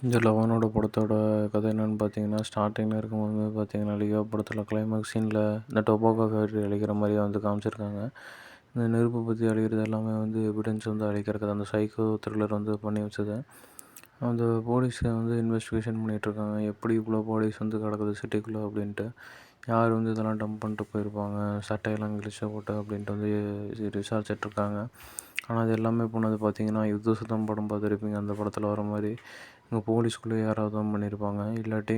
இந்த லவனோட படத்தோட கதை என்னென்னு பார்த்தீங்கன்னா, ஸ்டார்ட்டிங்கில் இருக்கும்போது பார்த்தீங்கன்னா, லியோ படத்தில் கிளைமேக்ஸ் சீனில் இந்த டொபாக்கோ ஃபேக்ட்ரி அழிக்கிற மாதிரியே வந்து காமிச்சிருக்காங்க. இந்த நெருப்பு பற்றி அழிக்கிறது எல்லாமே வந்து எவிடன்ஸ் வந்து அழிக்கிறதுக்கு அந்த சைக்கோ த்ரில்லர் வந்து பண்ணி வச்சது. அந்த போலீஸை வந்து இன்வெஸ்டிகேஷன் பண்ணிகிட்ருக்காங்க. எப்படி இவ்வளோ பாடிஸ் வந்து கிடக்குது சிட்டிக்குள்ளே அப்படின்ட்டு. யார் வந்து இதெல்லாம் டம்ப் பண்ணிட்டு போயிருப்பாங்க, சட்டையெல்லாம் கிழிச்ச போட்டு அப்படின்ட்டு வந்து விசாரிச்சிட்ருக்காங்க. ஆனால் அது எல்லாமே போனது பார்த்தீங்கன்னா, யுத்த சுத்தம் படம் பார்த்துருப்பீங்க. அந்த படத்தில் வர மாதிரி இங்கே போலீஸ்குள்ளே யாராவது தான் பண்ணியிருப்பாங்க. இல்லாட்டி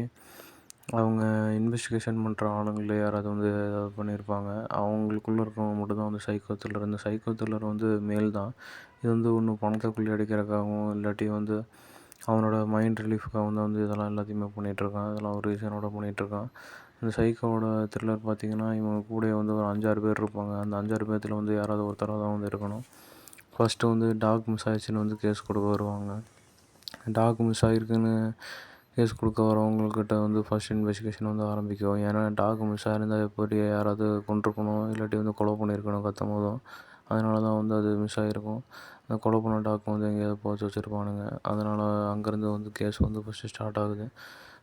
அவங்க இன்வெஸ்டிகேஷன் பண்ணுற ஆளுங்களே யாராவது வந்து ஏதாவது பண்ணியிருப்பாங்க. அவங்களுக்குள்ளே இருக்கவங்க மட்டும் தான் வந்து சைக்கோ த்ரில்லர். இந்த சைக்கோ த்ரில்லர் வந்து மேல் தான். இது வந்து ஒன்று பணத்தை கொள்ளையடிக்கிறதுக்காகவும் இல்லாட்டி வந்து அவனோட மைண்ட் ரிலீஃப்காகவும் தான் வந்து இதெல்லாம் எல்லாத்தையுமே பண்ணிகிட்ருக்கான். இதெல்லாம் ஒரு ரீசனோட பண்ணிகிட்ருக்கான். இந்த சைக்கோவோட த்ரில்லர் பார்த்திங்கன்னா, இவங்க கூட வந்து ஒரு 5-6 பேர் இருப்பாங்க. அந்த 5-6 பேர்த்தில் வந்து யாராவது ஒருத்தராக தான் வந்து இருக்கணும். ஃபஸ்ட்டு வந்து டாக் மிஸ் ஆயிடுச்சுன்னு வந்து கேஸ் கொடுக்க வருவாங்க. டாக் மிஸ் ஆகிருக்குன்னு கேஸ் கொடுக்க வரவங்கக்கிட்ட வந்து ஃபஸ்ட் இன்வெஸ்டிகேஷன் வந்து ஆரம்பிக்கும். ஏன்னா டாக் மிஸ் ஆகிருந்தால் எப்படி யாராவது கொண்டிருக்கணும், இல்லாட்டி வந்து கொலை பண்ணியிருக்கணும் கத்தும் போதும். அதனால தான் வந்து அது மிஸ் ஆகிருக்கும். அந்த கொலை பண்ண டாக் வந்து எங்கேயாவது புதைச்சி வச்சுருப்பானுங்க. அதனால் அங்கேருந்து வந்து கேஸ் வந்து ஃபஸ்ட்டு ஸ்டார்ட் ஆகுது.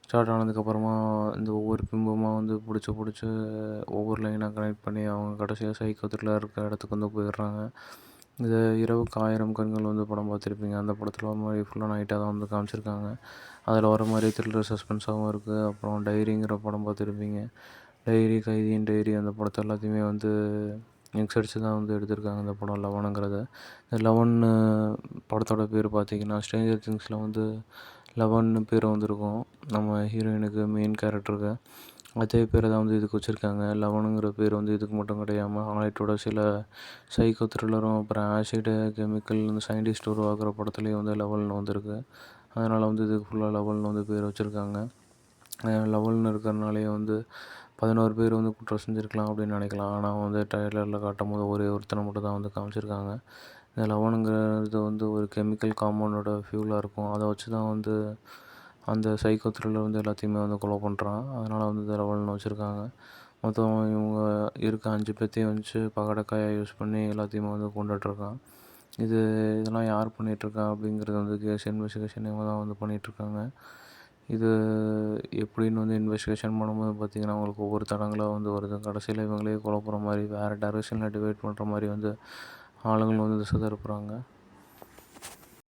ஸ்டார்ட் ஆனதுக்கப்புறமா இந்த ஒவ்வொரு பிம்பமாக வந்து பிடிச்சி ஒவ்வொரு லைனாக கனெக்ட் பண்ணி அவங்க கடைசியாக சைக்கோ த்ரில்லர் இருக்க இடத்துக்கு வந்து போயிடுறாங்க. இந்த இரவுக்கு 1000 கண்கள் வந்து படம் பார்த்துருப்பீங்க. அந்த படத்தில் ஒரு மாதிரி ஃபுல்லாக நைட்டாக தான் வந்து காமிச்சிருக்காங்க. அதில் வர மாதிரி த்ரில்லர் சஸ்பென்ஸாகவும் இருக்குது. அப்புறம் டைரிங்கிற படம் பார்த்துருப்பீங்க. டைரி, கைதியின் டைரி அந்த படத்தை எல்லாத்தையுமே வந்து மிக்ஸ் அடித்து தான் வந்து எடுத்திருக்காங்க இந்த படம் லெவனுங்கிறத. இந்த லெவன்னு படத்தோட பேர் பார்த்தீங்கன்னா, ஸ்ட்ரேஞ்சர் திங்ஸில் வந்து லெவன்னு பேர் வந்திருக்கும் நம்ம ஹீரோயினுக்கு, மெயின் கேரக்டருக்கு. அதே பேரை தான் வந்து இதுக்கு வச்சுருக்காங்க. லெவனுங்கிற பேர் வந்து இதுக்கு மட்டும் கிடையாமல் ஹாலிவுட்டோட சில சைக்கோ த்ரில்லரும் அப்புறம் ஆசிடு, கெமிக்கல் இந்த சயின்டிஸ்ட் உருவாக்குற படத்துலேயும் வந்து லெவல்னு வந்திருக்கு. அதனால் வந்து இதுக்கு ஃபுல்லாக லெவல்னு வந்து பேர் வச்சுருக்காங்க. லெவல்னு இருக்கிறனாலே வந்து 11 பேர் வந்து குற்றம் செஞ்சுருக்கலாம் அப்படின்னு நினைக்கலாம். ஆனால் வந்து ட்ரைலரில் காட்டும்போது ஒரே ஒருத்தனை மட்டும் தான் வந்து காமிச்சிருக்காங்க. இந்த லெவனுங்கிறது வந்து ஒரு கெமிக்கல் காம்பவுண்டோட ஃபியூலாக இருக்கும். அதை வச்சு தான் வந்து அந்த சைக்கோ த்ரில்லர் வந்து எல்லாத்தையுமே வந்து கொலை பண்ணுறான். அதனால் வந்து இந்த லெவல்னு வச்சுருக்காங்க. மொத்தம் இவங்க இருக்க 5 பேர்த்தையும் வச்சு பகடைக்காயாக யூஸ் பண்ணி எல்லாத்தையுமே வந்து கொண்டுட்ருக்கான். இதெல்லாம் யார் பண்ணிகிட்ருக்கா அப்படிங்கிறது வந்து கேஸ் இன்வெஸ்டிகேஷன் இவங்க தான் வந்து பண்ணிகிட்ருக்காங்க. இது எப்படின்னு வந்து இன்வெஸ்டிகேஷன் பண்ணும்போது பார்த்திங்கன்னா, அவங்களுக்கு ஒவ்வொரு தடங்களாக வந்து வருது. கடைசியில் இவங்களே குழப்புற மாதிரி வேறு டைரெக்ஷனில் டிவைட் பண்ணுற மாதிரி வந்து ஆளுங்களும் வந்து திசை திருப்புறாங்க.